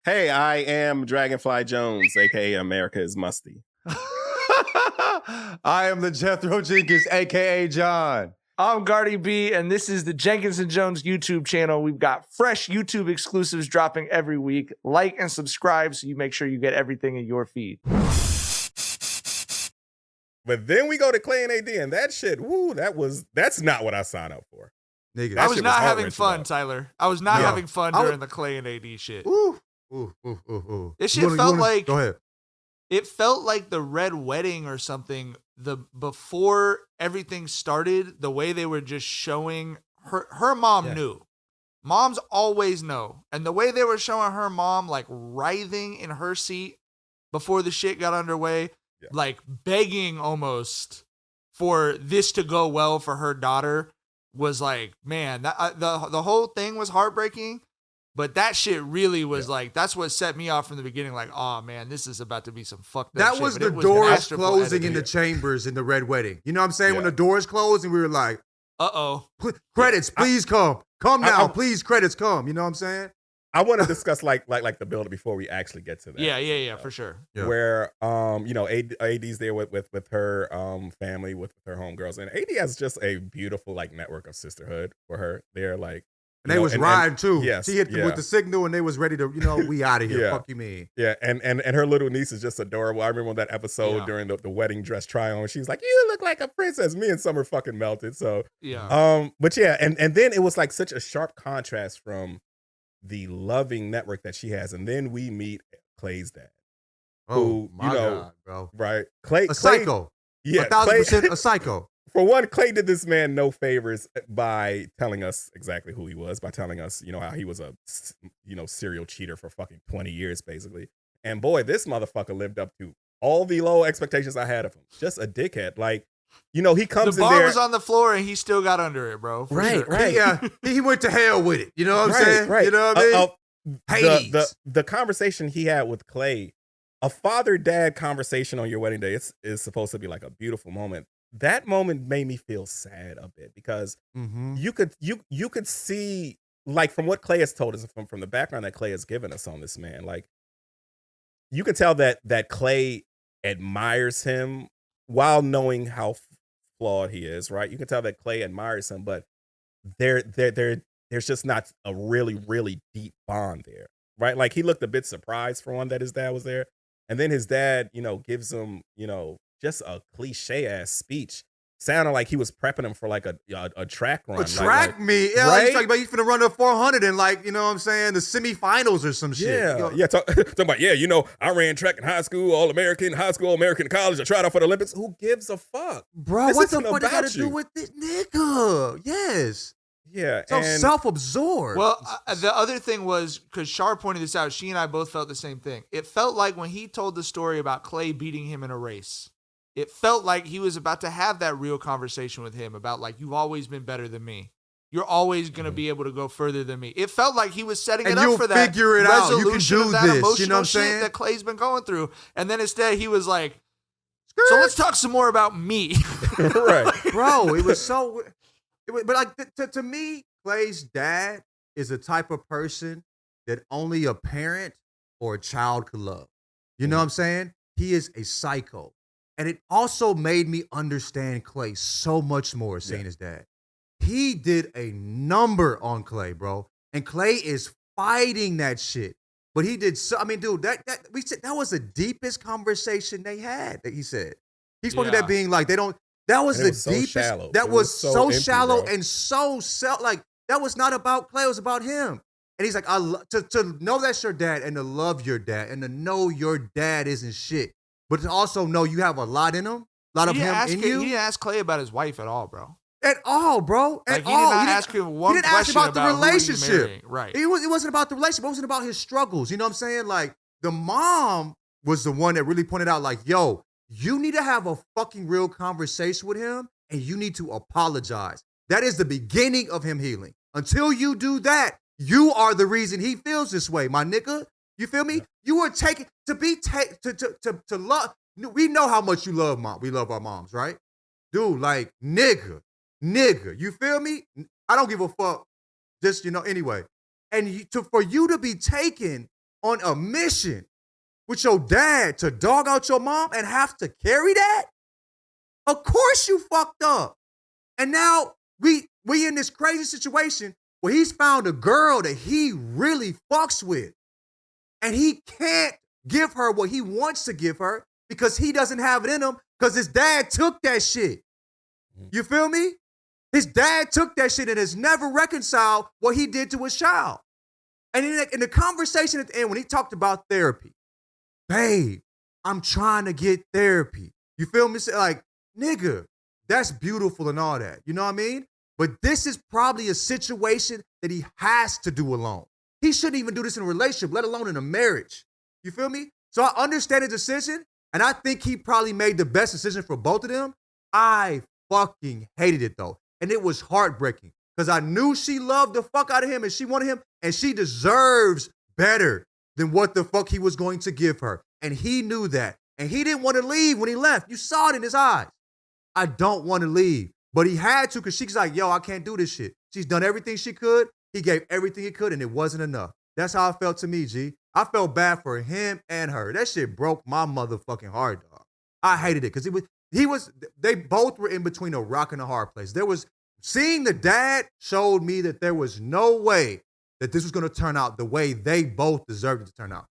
Hey, I am Dragonfly Jones, aka America is Musty. I am the Jethro Jenkins, aka John. I'm Gardy B, and this is the Jenkins Jonez YouTube channel. We've got fresh YouTube exclusives dropping every week. Like and subscribe so you make sure you get everything in your feed. But then we go to Clay and AD, and that shit, that's not what I signed up for. Nigga, I was not having heart-wrenching, fun, though. Tyler. I was not No. having fun during the Clay and AD shit. Ooh. Ooh. This shit felt like Go ahead. it felt like the Red Wedding or something. Before everything started, the way they were just showing her mom knew. Moms always know. And the way they were showing her mom like writhing in her seat before the shit got underway, like begging almost for this to go well for her daughter, was like, man, that, the whole thing was heartbreaking. But that shit really was like, that's what set me off from the beginning. Like, oh man, this is about to be some fucked up That shit. was But the it was doors masterful closing in editing. the chambers in the Red Wedding. You know what I'm saying? When the doors closed and we were like, Uh-oh. credits, please come. Come now, I- please, credits come. You know what I'm saying? I want to discuss like the build before we actually get to that. Yeah, for sure. Yeah. Where AD's there with her family, with her homegirls, and AD has just a beautiful like network of sisterhood for her. They're like, And they was riding too. Yes, She hit them with the signal and they was ready to, we out of here. Yeah. Fuck you mean. Yeah, and her little niece is just adorable. I remember that episode during the wedding dress try-on. She was like, "You look like a princess." Me and Summer fucking melted. So but yeah, and then it was like such a sharp contrast from the loving network that she has, and then we meet Clay's dad. Oh my God, bro. Right? Clay, psycho. Yeah, 1,000% a psycho. For one, Clay did this man no favors by telling us exactly who he was, by telling us, how he was a, serial cheater for fucking 20 years, basically. And boy, this motherfucker lived up to all the low expectations I had of him. Just a dickhead. Like, he comes the in bar there. was on the floor and he still got under it, bro. Right. He went to hell with it. You know what I'm saying? Right. You know what I mean? Hades. The conversation he had with Clay, a father-dad conversation on your wedding day, is supposed to be like a beautiful moment. That moment made me feel sad a bit because you could see, like, from what Clay has told us, from the background that Clay has given us on this man, like, you can tell that Clay admires him while knowing how flawed he is, right? You can tell that Clay admires him, but there's just not a really, really deep bond there, right? Like, he looked a bit surprised, for one, that his dad was there. And then his dad, gives him, just a cliche ass speech. Sounded like he was prepping him for like a track run. A track meet. Yeah, right? he's talking about he's finna run a 400 in, like, you know what I'm saying, the semifinals or some shit. Yeah. Talking about, I ran track in high school, All-American, college. I tried out for the Olympics. Who gives a fuck? Bro, This what the isn't fuck they about gotta you. do with this nigga? Yes. Yeah. So and self-absorbed. Well, the other thing was, because Shar pointed this out, she and I both felt the same thing. It felt like when he told the story about Clay beating him in a race, it felt like he was about to have that real conversation with him about, like, you've always been better than me. You're always going to be able to go further than me. It felt like he was setting it up for that figure it out. You can resolution do of that this. emotional You know what I'm shit saying? that Clay's been going through. And then instead he was like, so let's talk some more about me. right. Bro, it was so... but like, to me, Clay's dad is a type of person that only a parent or a child could love. You know what I'm saying? He is a psycho. And it also made me understand Clay so much more seeing his dad. He did a number on Clay, bro. And Clay is fighting that shit. But he did so, I mean, dude, that was the deepest conversation they had, that he said. He spoke to that being like, that was the deepest. Shallow. That was so empty, shallow bro. and so like, that was not about Clay, it was about him. And he's like, to know that's your dad and to love your dad and to know your dad isn't shit. But to also know you have a lot in him, a lot of him in you. He didn't ask Clay about his wife at all, bro. At all, bro. Like, At he all. did not ask him one He didn't ask question about the about who he relationship. marrying. Right. It wasn't about the relationship. It wasn't about his struggles. You know what I'm saying? Like, the mom was the one that really pointed out, like, yo, you need to have a fucking real conversation with him and you need to apologize. That is the beginning of him healing. Until you do that, you are the reason he feels this way, my nigga. You feel me? You were taken to love. We know how much you love mom. We love our moms, right? Dude, like, nigga, you feel me? I don't give a fuck. Just, anyway. And for you to be taken on a mission with your dad to dog out your mom and have to carry that? Of course you fucked up. And now we in this crazy situation where he's found a girl that he really fucks with. And he can't give her what he wants to give her because he doesn't have it in him because his dad took that shit. You feel me? His dad took that shit and has never reconciled what he did to his child. And in the conversation at the end, when he talked about therapy, babe, I'm trying to get therapy. You feel me? Like, nigga, that's beautiful and all that. You know what I mean? But this is probably a situation that he has to do alone. He shouldn't even do this in a relationship, let alone in a marriage. You feel me? So I understand his decision, and I think he probably made the best decision for both of them. I fucking hated it, though. And it was heartbreaking because I knew she loved the fuck out of him and she wanted him, and she deserves better than what the fuck he was going to give her. And he knew that. And he didn't want to leave when he left. You saw it in his eyes. I don't want to leave. But he had to because she's like, yo, I can't do this shit. She's done everything she could. He gave everything he could, and it wasn't enough. That's how it felt to me, G. I felt bad for him and her. That shit broke my motherfucking heart, dog. I hated it because they both were in between a rock and a hard place. Seeing the dad showed me that there was no way that this was going to turn out the way they both deserved it to turn out.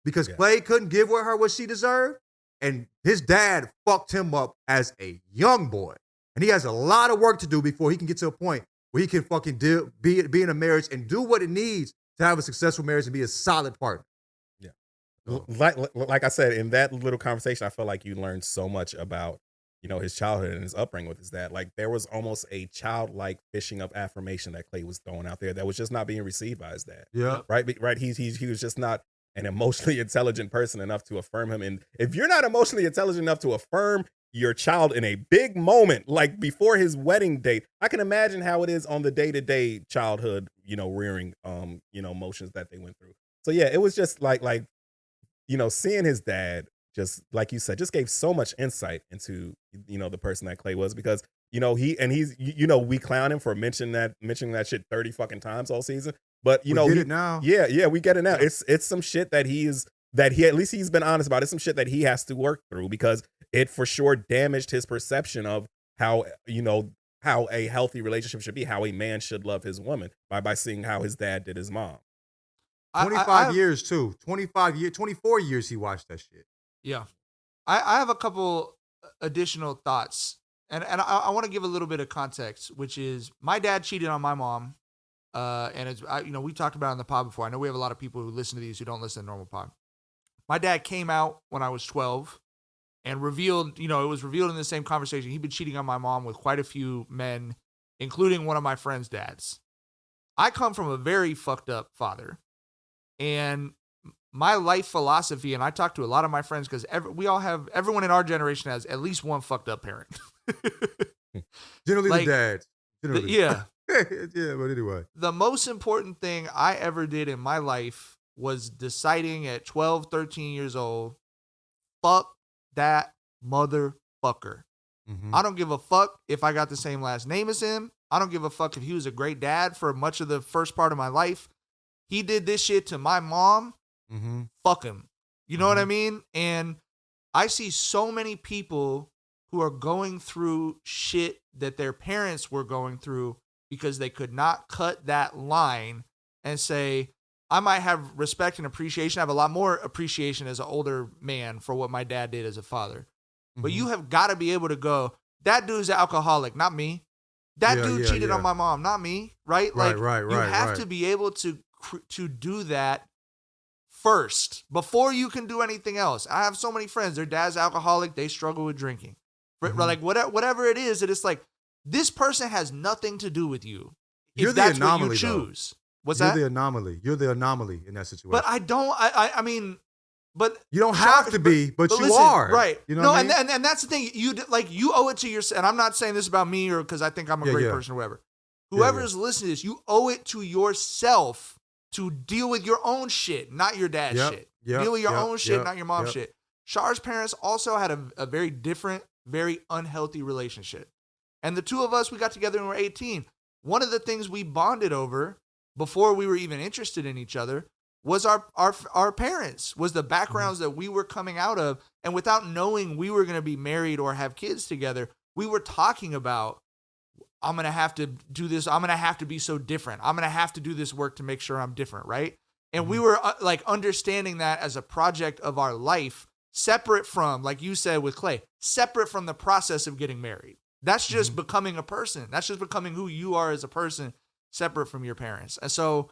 Because Clay couldn't give her what she deserved, and his dad fucked him up as a young boy. And he has a lot of work to do before he can get to a point where he can fucking be in a marriage and do what it needs to have a successful marriage and be a solid partner. Yeah. Like I said, in that little conversation, I felt like you learned so much about, his childhood and his upbringing with his dad. Like there was almost a childlike fishing of affirmation that Clay was throwing out there that was just not being received by his dad. Yeah. Right. He was just not an emotionally intelligent person enough to affirm him. And if you're not emotionally intelligent enough to affirm your child in a big moment, like before his wedding date, I can imagine how it is on the day-to-day childhood, rearing, motions that they went through. So yeah, it was just like, seeing his dad, just like you said, just gave so much insight into, the person that Clay was, because, we clown him for mentioning that shit 30 fucking times all season. But, we get it now. Yeah, we get it now. It's some shit that at least he's been honest about. It's some shit that he has to work through because it for sure damaged his perception of how a healthy relationship should be, how a man should love his woman by seeing how his dad did his mom. 25 years too. 24 years he watched that shit. Yeah. I have a couple additional thoughts. And I want to give a little bit of context, which is my dad cheated on my mom. And it's, we talked about it on the pod before. I know we have a lot of people who listen to these who don't listen to normal pod. My dad came out when I was 12 and revealed, it was revealed in the same conversation. He'd been cheating on my mom with quite a few men, including one of my friend's dads. I come from a very fucked up father. And my life philosophy, and I talk to a lot of my friends because everyone in our generation has at least one fucked up parent. Generally the dads. Yeah. Yeah, but anyway. The most important thing I ever did in my life was deciding at 12, 13 years old, fuck that motherfucker. Mm-hmm. I don't give a fuck if I got the same last name as him. I don't give a fuck if he was a great dad for much of the first part of my life. He did this shit to my mom. Mm-hmm. Fuck him. You know what I mean? And I see so many people who are going through shit that their parents were going through because they could not cut that line and say, I might have respect and appreciation. I have a lot more appreciation as an older man for what my dad did as a father. Mm-hmm. But you have got to be able to go, that dude's an alcoholic, not me. That dude cheated on my mom, not me. Right? Right. You have to be able to do that first before you can do anything else. I have so many friends, their dad's alcoholic, they struggle with drinking. Mm-hmm. Like whatever it is, it is like, this person has nothing to do with you. You're the anomaly, what you choose. Though. What's You're that? the anomaly. You're the anomaly in that situation. But I don't. I mean, but you don't have to be. But you listen, are right. You know what I mean? and that's the thing. You owe it to yourself. And I'm not saying this about me or because I think I'm a great person or whatever. Whoever is listening to this, you owe it to yourself to deal with your own shit, not your dad's shit. Deal with your own shit, not your mom's shit. Shar's parents also had a very different, very unhealthy relationship. And the two of us, we got together when we were 18. One of the things we bonded over before we were even interested in each other was our parents, was the backgrounds that we were coming out of. And without knowing we were going to be married or have kids together, we were talking about, I'm going to have to do this. I'm going to have to be so different. I'm going to have to do this work to make sure I'm different, right? And we were like understanding that as a project of our life, separate from, like you said with Clay, separate from the process of getting married. That's just becoming a person. That's just becoming who you are as a person, separate from your parents. And so,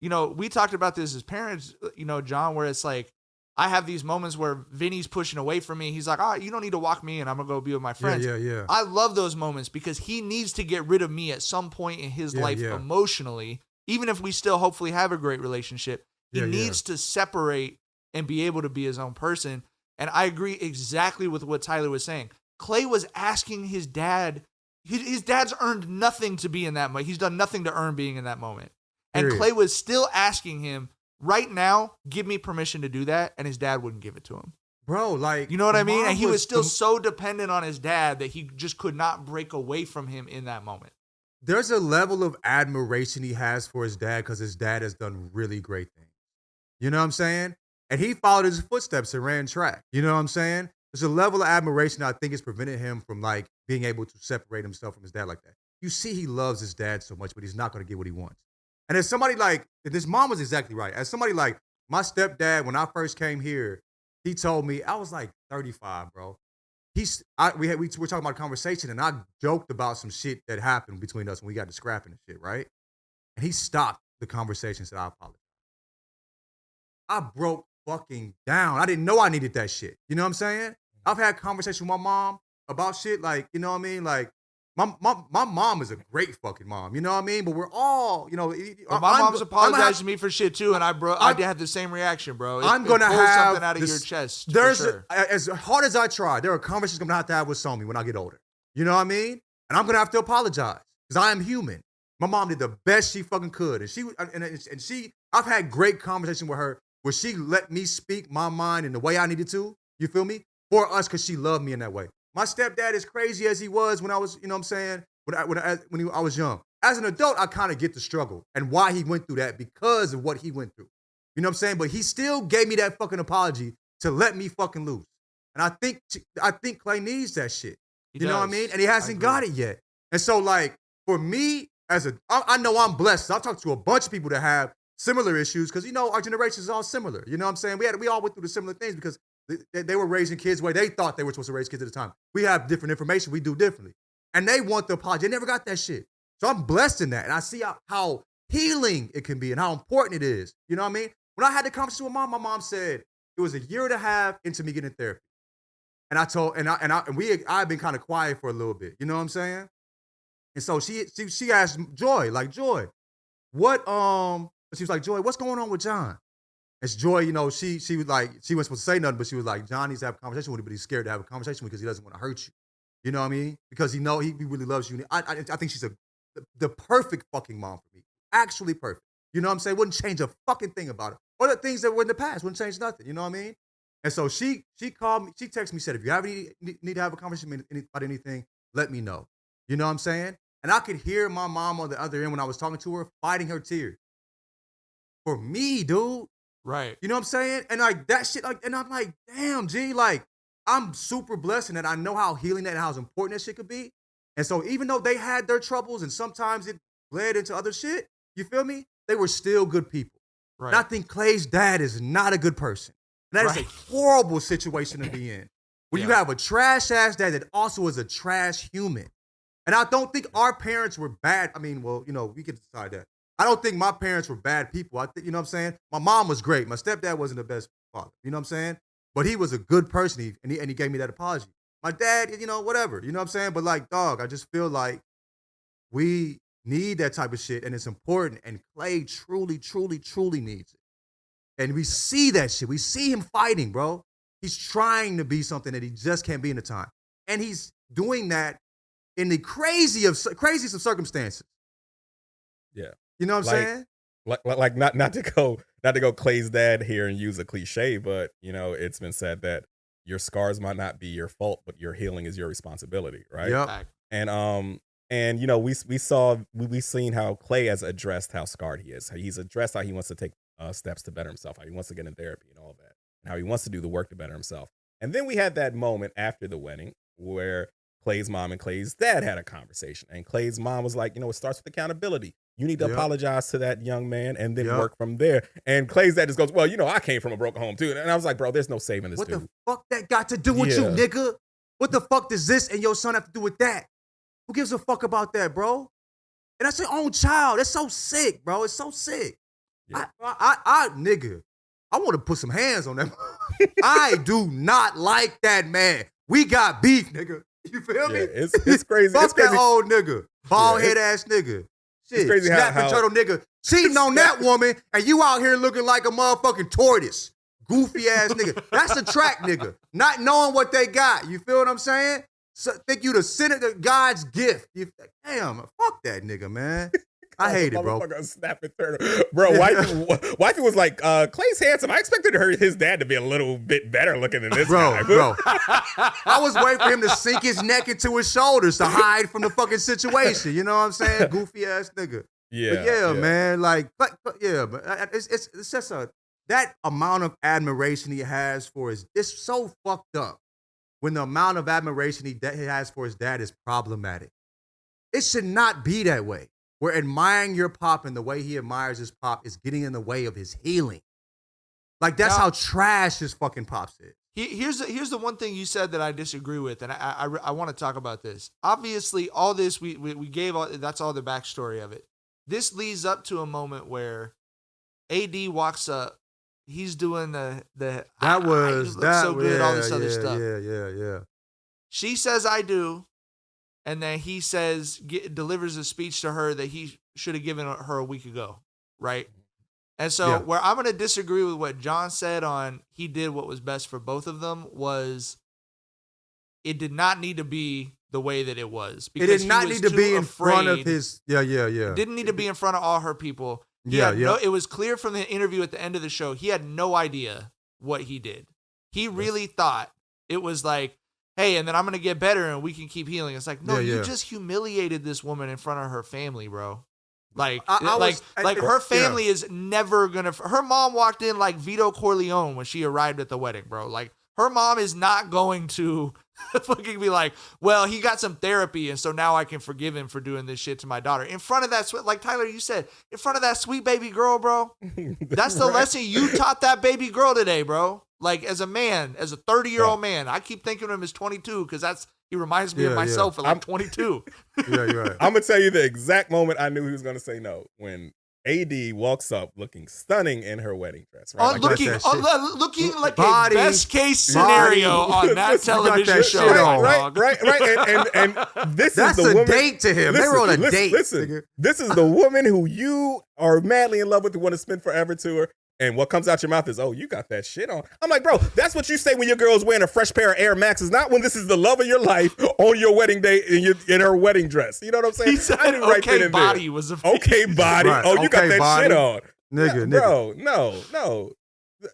you know, we talked about this as parents, you know, John, where it's like, I have these moments where Vinny's pushing away from me. He's like, you don't need to walk me in. I'm going to go be with my friends. Yeah. I love those moments because he needs to get rid of me at some point in his life emotionally. Even if we still hopefully have a great relationship, he needs to separate and be able to be his own person. And I agree exactly with what Tyler was saying. Clay was asking his dad. His dad's earned nothing to be in that moment. He's done nothing to earn being in that moment. And Clay was still asking him, right now, give me permission to do that. And his dad wouldn't give it to him. Bro, like, you know what I mean? And he was still so dependent on his dad that he just could not break away from him in that moment. There's a level of admiration he has for his dad because his dad has done really great things. You know what I'm saying? And he followed his footsteps and ran track. You know what I'm saying? There's a level of admiration I think has prevented him from like being able to separate himself from his dad like that. You see he loves his dad so much, but he's not going to get what he wants. And as somebody like, this mom was exactly right. As somebody like my stepdad, when I first came here, he told me, I was like 35, bro. We were talking about a conversation and I joked about some shit that happened between us when we got to scrapping and shit, right? And he stopped the conversation and said, I apologize. I broke fucking down. I didn't know I needed that shit. You know what I'm saying? I've had conversations with my mom about shit like, you know what I mean? Like, my mom is a great fucking mom. You know what I mean? But we're all, you know. Well, my mom's apologized to me for shit too, and I did have the same reaction, bro. I'm going to have something out of your chest. As hard as I try, there are conversations I'm going to have with Somi when I get older. You know what I mean? And I'm going to have to apologize because I am human. My mom did the best she fucking could. And I've had great conversations with her where she let me speak my mind in the way I needed to. You feel me? For us, because she loved me in that way. My stepdad, as crazy as he was when I was, you know what I'm saying, when I was young. As an adult, I kind of get the struggle and why he went through that because of what he went through. You know what I'm saying? But he still gave me that fucking apology to let me fucking loose. And I think Clay needs that shit. You know what I mean? And he hasn't got it yet. And so, like, for me, I know I'm blessed. I've talked to a bunch of people that have similar issues because, you know, our generation is all similar. You know what I'm saying? We all went through the similar things because they were raising kids the way they thought they were supposed to raise kids at the time. We have different information. We do differently. And they want the apology. They never got that shit. So I'm blessed in that. And I see how healing it can be and how important it is. You know what I mean? When I had the conversation with my mom said it was a year and a half into me getting therapy. And I've been kind of quiet for a little bit. You know what I'm saying? And so she asked Joy, what, she was like, Joy, what's going on with John? It's Joy, you know, she was like, she wasn't supposed to say nothing, but she was like, John needs to have a conversation with you, but he's scared to have a conversation with you because he doesn't want to hurt you. You know what I mean? Because he really loves you. I think she's the perfect fucking mom for me. Actually perfect. You know what I'm saying? Wouldn't change a fucking thing about it. Or the things that were in the past wouldn't change nothing. You know what I mean? And so she called me, she texted me, said, if you have need to have a conversation about anything, let me know. You know what I'm saying? And I could hear my mom on the other end when I was talking to her, fighting her tears. For me, dude. Right. You know what I'm saying? And like that shit, like, and I'm like, damn, G, like, I'm super blessed in that I know how healing that and how important that shit could be. And so even though they had their troubles and sometimes it bled into other shit, you feel me? They were still good people. Right. And I think Clay's dad is not a good person. And that is a horrible situation to be in. When you have a trash ass dad that also is a trash human. And I don't think our parents were bad. I mean, well, you know, we can decide that. I don't think my parents were bad people. I think, you know what I'm saying? My mom was great. My stepdad wasn't the best father. You know what I'm saying? But he was a good person, and he gave me that apology. My dad, you know, whatever. You know what I'm saying? But like, dog, I just feel like we need that type of shit, and it's important. And Clay truly, truly, truly needs it. And we see that shit. We see him fighting, bro. He's trying to be something that he just can't be in the time. And he's doing that in the craziest of circumstances. Yeah. You know what I'm saying? Like not to go Clay's dad here and use a cliche, but you know, it's been said that your scars might not be your fault, but your healing is your responsibility, right? Yep. And you know, we've seen how Clay has addressed how scarred he is. He's addressed how he wants to take steps to better himself, how he wants to get in therapy and all of that, and how he wants to do the work to better himself. And then we had that moment after the wedding where Clay's mom and Clay's dad had a conversation. And Clay's mom was like, it starts with accountability. You need to apologize to that young man and then work from there. And Clay's dad just goes, well, I came from a broken home too. And I was like, bro, there's no saving this dude. What the fuck that got to do with you, nigga? What the fuck does this and your son have to do with that? Who gives a fuck about that, bro? And that's your own child. That's so sick, bro. It's so sick. Yeah. Nigga, I want to put some hands on that. I do not like that man. We got beef, nigga. You feel me? It's crazy. Fuck it's crazy. That old nigga. Bald head ass nigga. Shit. It's crazy Snapping turtle nigga. Cheating on that woman, and you out here looking like a motherfucking tortoise. Goofy ass nigga. That's a track nigga. Not knowing what they got. You feel what I'm saying? So, think you the center of God's gift. Damn, fuck that nigga, man. I hate it, bro. Snapping turtle. Bro, wifey was like, Clay's handsome. I expected his dad to be a little bit better looking than this guy. Bro. I was waiting for him to sink his neck into his shoulders to hide from the fucking situation. You know what I'm saying? Goofy ass nigga. Yeah, man. But it's just that amount of admiration he has for it's so fucked up when the amount of admiration he has for his dad is problematic. It should not be that way. Where admiring your pop and the way he admires his pop is getting in the way of his healing. Like, that's how trash his fucking pops is. Here's the one thing you said that I disagree with, and I want to talk about this. Obviously, all this we gave, that's all the backstory of it. This leads up to a moment where AD walks up. He's doing the good, all this other stuff. Yeah. She says, I do. And then he delivers a speech to her that he should have given her a week ago, right? And so where I'm going to disagree with what John said on he did what was best for both of them was it did not need to be the way that it was. It did not need to be in front of his... Yeah. It didn't need to be in front of all her people. It was clear from the interview at the end of the show, he had no idea what he did. He really thought it was like, hey, and then I'm going to get better and we can keep healing. It's like, no, you just humiliated this woman in front of her family, bro. Like, her family is never going to, her mom walked in like Vito Corleone when she arrived at the wedding, bro. Like, her mom is not going to fucking be like, well, he got some therapy and so now I can forgive him for doing this shit to my daughter. In front of that, like Tyler, you said, in front of that sweet baby girl, bro. That's the lesson you taught that baby girl today, bro. Like, as a man, as a 30-year-old man, I keep thinking of him as 22 because he reminds me of myself at like 22. You're right. I'm going to tell you the exact moment I knew he was going to say no. When AD walks up looking stunning in her wedding dress. Right? Looking like a best case scenario on that television show. Right. And this That's is the woman. That's a date to him. They were on a date. Listen, this is the woman who you are madly in love with, who want to spend forever to her. And what comes out your mouth is, oh, you got that shit on. I'm like, bro, that's what you say when your girl's wearing a fresh pair of Air Maxes, not when this is the love of your life on your wedding day in her wedding dress. You know what I'm saying? He said, okay body was a okay body. Right. Oh, you got that body. shit on. Nigga. Bro, no.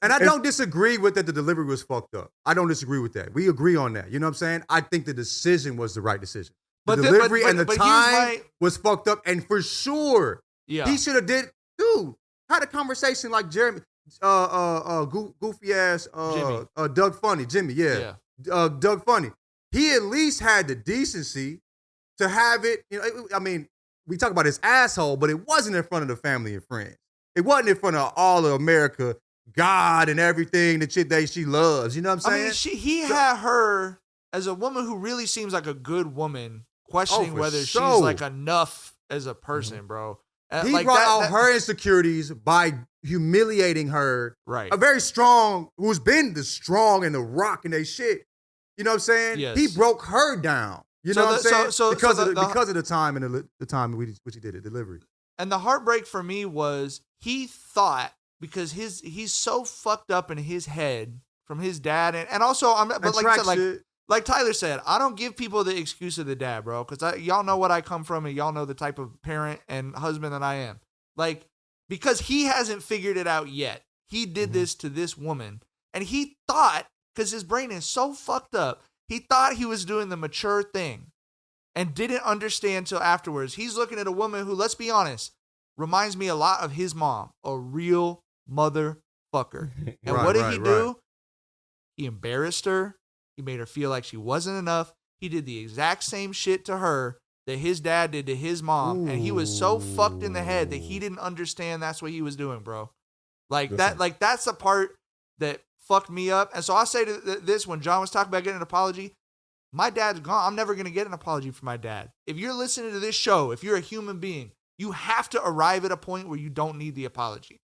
And I don't disagree with that the delivery was fucked up. I don't disagree with that. We agree on that. You know what I'm saying? I think the decision was the right decision. The delivery and the time was fucked up. And for sure, he should have had a conversation like Jeremy, goofy ass, Doug Funny, Jimmy, Doug Funny. He at least had the decency to have it. I mean, we talk about his asshole, but it wasn't in front of the family and friends. It wasn't in front of all of America, God and everything, the shit that she loves. You know what I'm saying? He had her as a woman who really seems like a good woman, questioning whether she's like enough as a person, bro. He brought out her insecurities by humiliating her. Right. A very strong, who's been the strong and the rock and they shit. You know what I'm saying? Yes. He broke her down. You know what I'm saying? Because of the time and the time in which he did it, delivery. And the heartbreak for me was he thought, because he's so fucked up in his head from his dad and also like Tyler said, I don't give people the excuse of the dad, bro, because y'all know what I come from and y'all know the type of parent and husband that I am. Like, because he hasn't figured it out yet. He did this to this woman. And he thought, because his brain is so fucked up, he thought he was doing the mature thing and didn't understand till afterwards. He's looking at a woman who, let's be honest, reminds me a lot of his mom, a real motherfucker. And what did he do? He embarrassed her. He made her feel like she wasn't enough. He did the exact same shit to her that his dad did to his mom. And he was so fucked in the head that he didn't understand that's what he was doing, bro. Like that's the part that fucked me up. And so I say to this, when John was talking about getting an apology, my dad's gone. I'm never going to get an apology from my dad. If you're listening to this show, if you're a human being, you have to arrive at a point where you don't need the apology.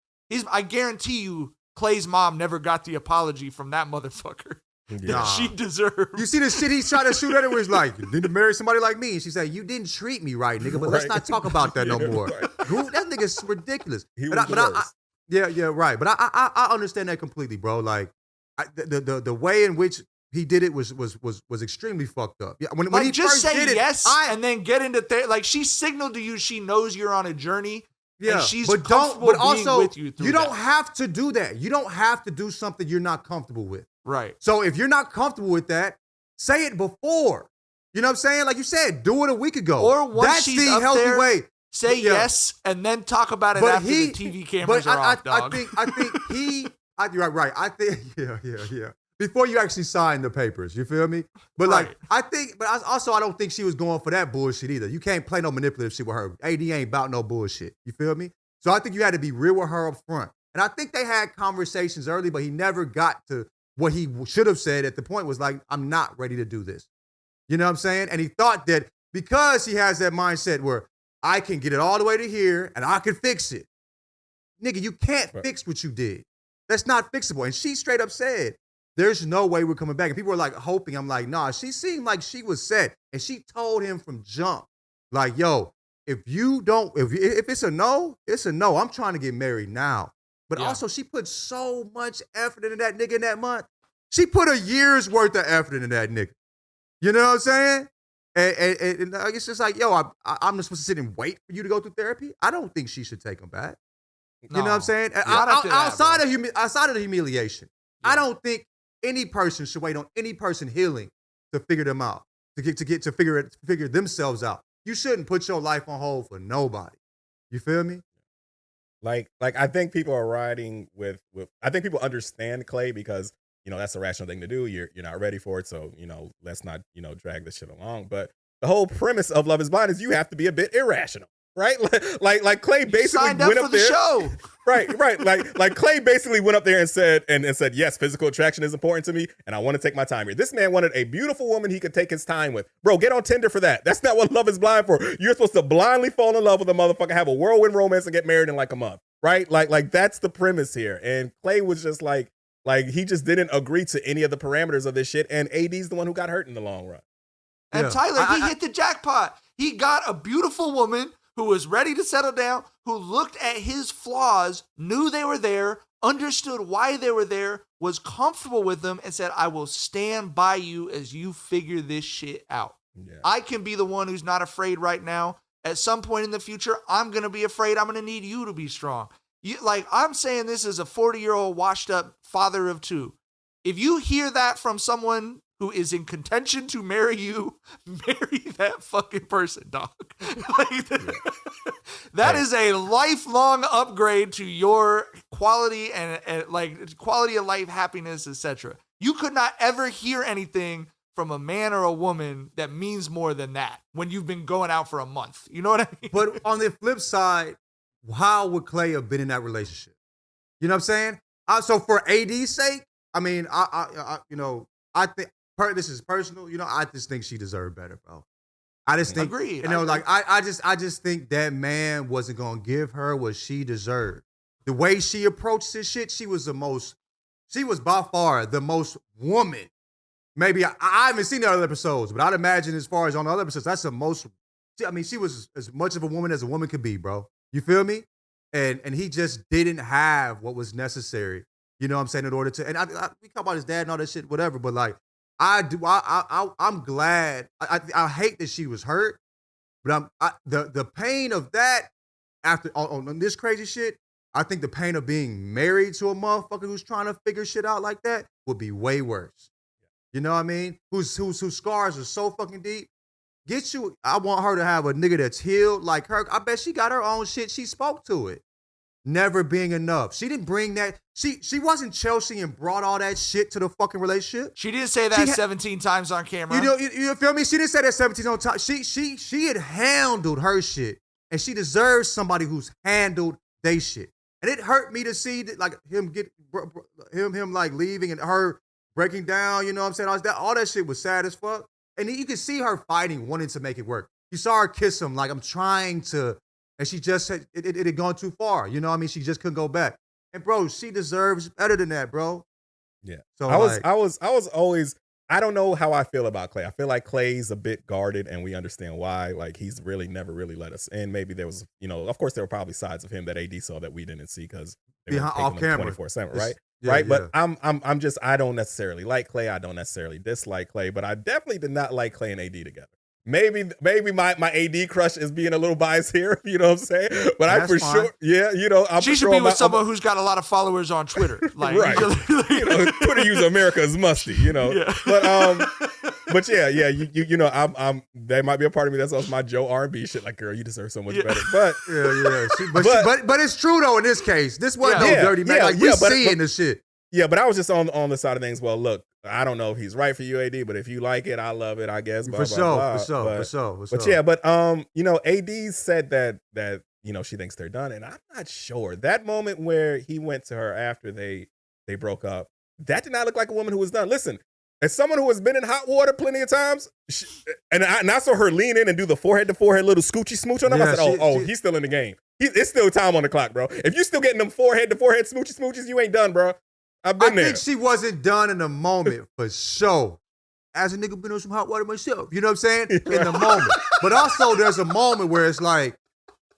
I guarantee you, Clay's mom never got the apology from that motherfucker that she deserved. You see the shit he's trying to shoot at her where he's like, you need to marry somebody like me. And she said, you didn't treat me right, nigga, but let's not talk about that no more. That nigga's ridiculous. Right. But I understand that completely, bro. Like, the way in which he did it was extremely fucked up. Yeah, when he just first say did yes it, and then get into like she signaled to you she knows you're on a journey. Yeah, and she's but comfortable being with you through you don't that. have to do that. You don't have to do something you're not comfortable with. Right. So if you're not comfortable with that, say it before. You know what I'm saying? Like you said, do it a week ago. Or once that's she's the up healthy there, way. Say yes and then talk about it after the TV cameras are off, dog. I think right. I think yeah. Before you actually sign the papers, you feel me? But like, I don't think she was going for that bullshit either. You can't play no manipulative shit with her. AD ain't about no bullshit. You feel me? So I think you had to be real with her up front. And I think they had conversations early, but he never got to what he should have said at the point was like, I'm not ready to do this. You know what I'm saying? And he thought that because he has that mindset where I can get it all the way to here and I can fix it. Nigga, you can't fix what you did. That's not fixable. And she straight up said, there's no way we're coming back. And people were like hoping. I'm like, nah, she seemed like she was set. And she told him from jump, like, yo, if it's a no, it's a no. I'm trying to get married now. But also she put so much effort into that nigga in that month. She put a year's worth of effort into that nigga. You know what I'm saying? And it's just like, yo, I'm just supposed to sit and wait for you to go through therapy? I don't think she should take him back. No. You know what I'm saying? Outside of the humiliation, I don't think any person should wait on any person healing to figure them out, to figure themselves out. You shouldn't put your life on hold for nobody. You feel me? Like I think people are riding with I think people understand Clay because, you know, that's a rational thing to do. You're not ready for it, so, you know, let's not, you know, drag this shit along. But the whole premise of Love Is Blind is you have to be a bit irrational. Right? Like Clay basically went up there. Show. Right. Like Clay basically went up there and said, yes, physical attraction is important to me, and I want to take my time here. This man wanted a beautiful woman he could take his time with. Bro, get on Tinder for that. That's not what Love Is Blind for. You're supposed to blindly fall in love with a motherfucker, have a whirlwind romance, and get married in like a month. Right? Like that's the premise here. And Clay was just like he just didn't agree to any of the parameters of this shit, and AD's the one who got hurt in the long run. And Tyler, he hit the jackpot. He got a beautiful woman who was ready to settle down, who looked at his flaws, knew they were there, understood why they were there, was comfortable with them, and said, I will stand by you as you figure this shit out. Yeah. I can be the one who's not afraid right now. At some point in the future, I'm going to be afraid. I'm going to need you to be strong. I'm saying this as a 40-year-old washed up father of two. If you hear that from someone who is in contention to marry you, marry that fucking person, dog. That is a lifelong upgrade to your quality and like quality of life, happiness, etc. You could not ever hear anything from a man or a woman that means more than that when you've been going out for a month. You know what I mean? But on the flip side, how would Clay have been in that relationship? You know what I'm saying? So for AD's sake, I mean, I think this is personal. You know, I just think she deserved better, bro. I just think, Agreed. You know, I just think that man wasn't gonna give her what she deserved. The way she approached this shit, she was by far the most woman. Maybe I haven't seen the other episodes, but I'd imagine as far as on the other episodes, that's the most. I mean, she was as much of a woman as a woman could be, bro. You feel me? And he just didn't have what was necessary. You know what I'm saying? In order to, and we talk about his dad and all that shit, whatever. But like, I'm glad. I hate that she was hurt, but the pain of that after on this crazy shit. I think the pain of being married to a motherfucker who's trying to figure shit out like that would be way worse. You know what I mean? Whose scars are so fucking deep. I want her to have a nigga that's healed like her. I bet she got her own shit. She spoke to it. never being enough. She didn't bring that. She wasn't Chelsea and brought all that shit to the fucking relationship. She didn't say that 17 times on camera. You feel me? She didn't say that 17 on time. She had handled her shit, and she deserves somebody who's handled they shit. And it hurt me to see that, like him like leaving and her breaking down. You know what I'm saying? All that shit was sad as fuck. And you could see her fighting, wanting to make it work. You saw her kiss him like, I'm trying to, and she just said it had gone too far. You know what I mean? She just couldn't go back. And bro, she deserves better than that, bro. Yeah. So I was always, I don't know how I feel about Clay. I feel like Clay's a bit guarded, and we understand why. Like, he's really never really let us in. Maybe there was, of course there were probably sides of him that AD saw that we didn't see because they were off camera 24/7, right? Yeah, right. Yeah. But I'm just, I don't necessarily like Clay. I don't necessarily dislike Clay, but I definitely did not like Clay and AD together. Maybe my AD crush is being a little biased here, you know what I'm saying? But That's I fine. sure, she should be with someone who's got a lot of followers on Twitter. Like, right. Twitter user America is musty, Yeah. But yeah, I'm there might be a part of me that's also my Joe R&B shit. Like, girl, you deserve so much better. But but it's true though. In this case, this wasn't no dirty man. Like, we're seeing the shit. Yeah, but I was just on the side of things. Well, look, I don't know if he's right for you, AD, but if you like it, I love it, I guess. Blah, for blah, sure. But yeah, but AD said that she thinks they're done, and I'm not sure. That moment where he went to her after they broke up, that did not look like a woman who was done. Listen, as someone who has been in hot water plenty of times, and I saw her lean in and do the forehead to forehead little scoochy smooch on him. I said, he's still in the game. It's still time on the clock, bro. If you still getting them forehead to forehead smooches, you ain't done, bro. I've been there. I think she wasn't done in the moment for sure. As a nigga been on some hot water myself, you know what I'm saying? In the moment. But also there's a moment where it's like,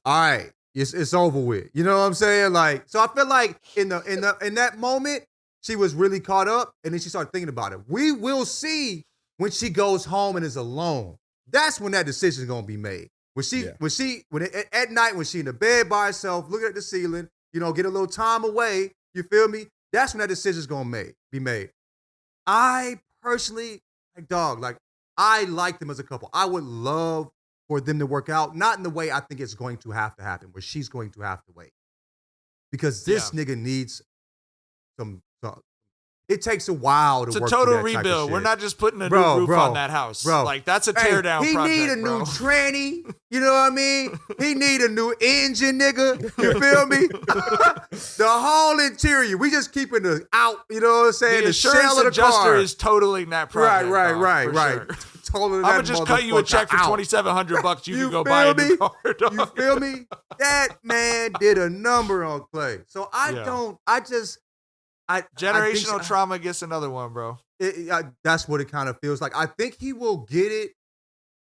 all right, it's over with. You know what I'm saying? Like, so I feel like in that moment, she was really caught up, and then she started thinking about it. We will see when she goes home and is alone. That's when that decision is gonna be made. At night when she in the bed by herself, looking at the ceiling, get a little time away. You feel me? That's when that decision is gonna be made. I personally, I like them as a couple. I would love for them to work out, not in the way I think it's going to have to happen, where she's going to have to wait. Because this nigga needs some. It takes a while to work. It's a total rebuild. We're not just putting a new roof on that house. Bro. Like, that's a tear down project. He need a new tranny. You know what I mean? He need a new engine, nigga. You feel me? The whole interior. We just keeping the out. You know what I'm saying? The shell of the adjuster car is totaling that project. Right. Sure. Totally. I'm gonna just cut you a check for $2,700. You can go buy a new car. Dog. You feel me? That man did a number on Clay. So generational trauma gets another one, bro. That's what it kind of feels like. I think he will get it.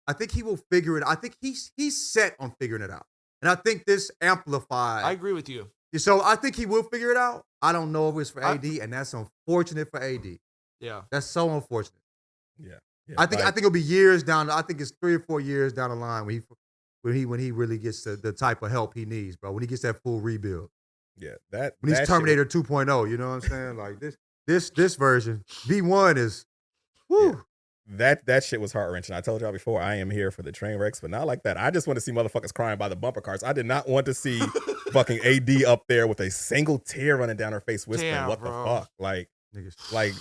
I think he will figure it. I think he's set on figuring it out, and I think this amplifies. I agree with you. So I think he will figure it out. I don't know if it's for AD, and that's unfortunate for AD. Yeah, that's so unfortunate. Yeah. I think it'll be years down. I think it's 3 or 4 years down the line when he really gets the type of help he needs, bro. When he gets that full rebuild. Yeah, when he's Terminator 2.0, you know what I'm saying? Like this version, V1 is, whoo. Yeah. That shit was heart wrenching. I told y'all before, I am here for the train wrecks, but not like that. I just want to see motherfuckers crying by the bumper cars. I did not want to see fucking AD up there with a single tear running down her face, whispering, "What the fuck?"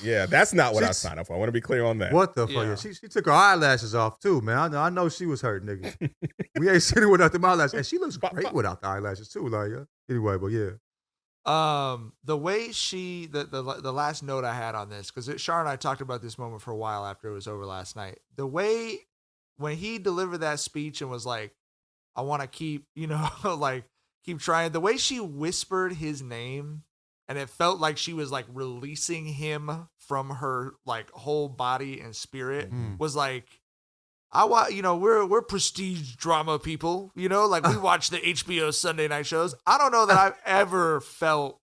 Yeah, that's not what I signed up for. I want to be clear on that. What the fuck? Yeah. She took her eyelashes off too, man. I know she was hurt, nigga. We ain't seen her without the eyelashes, and she looks great without the eyelashes too. Like, anyway, but yeah. The way the last note I had on this, because Shar and I talked about this moment for a while after it was over last night. The way when he delivered that speech and was like, "I want to keep, keep trying." The way she whispered his name, and it felt like she was like releasing him from her like whole body and spirit, was like, we're prestige drama people, like we watch the HBO Sunday night shows. I don't know that I've ever felt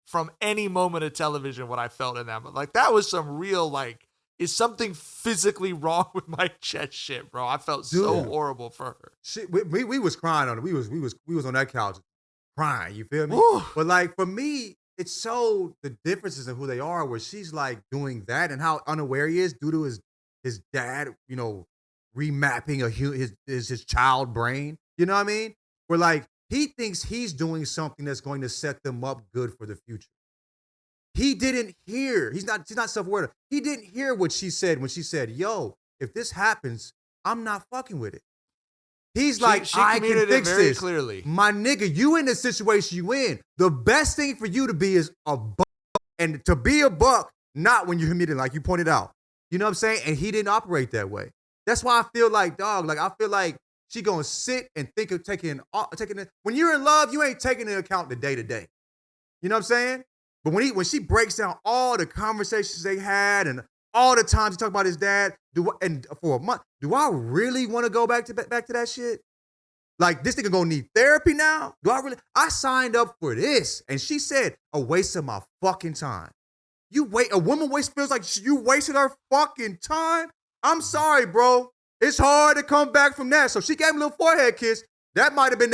from any moment of television what I felt in that. But like, that was some real, like, is something physically wrong with my chest shit, bro. I felt so horrible for her. Shit, we was crying on it. We was on that couch crying, you feel me? Ooh. But like, for me, it showed the differences in who they are, where she's like doing that and how unaware he is due to his dad, remapping his child brain. You know what I mean? Where like he thinks he's doing something that's going to set them up good for the future. He didn't hear. She's not self-aware. He didn't hear what she said when she said, yo, if this happens, I'm not fucking with it. He's like, I can fix very this. Clearly. My nigga, you in the situation you in. The best thing for you to be is a buck. And to be a buck, not when you're humiliated, like you pointed out. You know what I'm saying? And he didn't operate that way. That's why I feel like, dog, like I feel like she gonna sit and think of taking it. When you're in love, you ain't taking into account the day-to-day. You know what I'm saying? But when she breaks down all the conversations they had and all the times he talked about his dad, for a month, do I really want to go back to that shit? Like, this nigga gonna need therapy now? I signed up for this. And she said, a waste of my fucking time. A woman feels like you wasted her fucking time? I'm sorry, bro. It's hard to come back from that. So she gave him a little forehead kiss. That might have been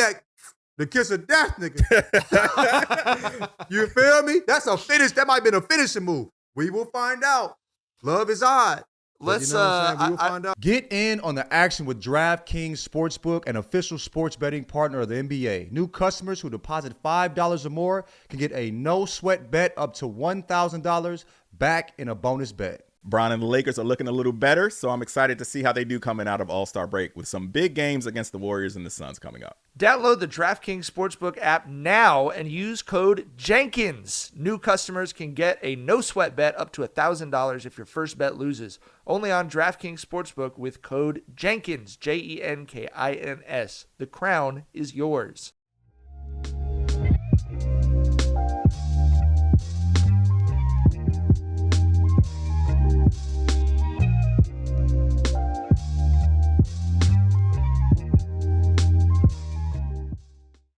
the kiss of death, nigga. You feel me? That might have been a finishing move. We will find out. Love is odd. Let's we will find out. Get in on the action with DraftKings Sportsbook, an official sports betting partner of the NBA. New customers who deposit $5 or more can get a no-sweat bet up to $1,000 back in a bonus bet. Bron and the Lakers are looking a little better, so I'm excited to see how they do coming out of All-Star break with some big games against the Warriors and the Suns coming up. Download the DraftKings Sportsbook app now and use code Jenkins. New customers can get a no-sweat bet up to $1,000 if your first bet loses. Only on DraftKings Sportsbook with code Jenkins, Jenkins. The crown is yours.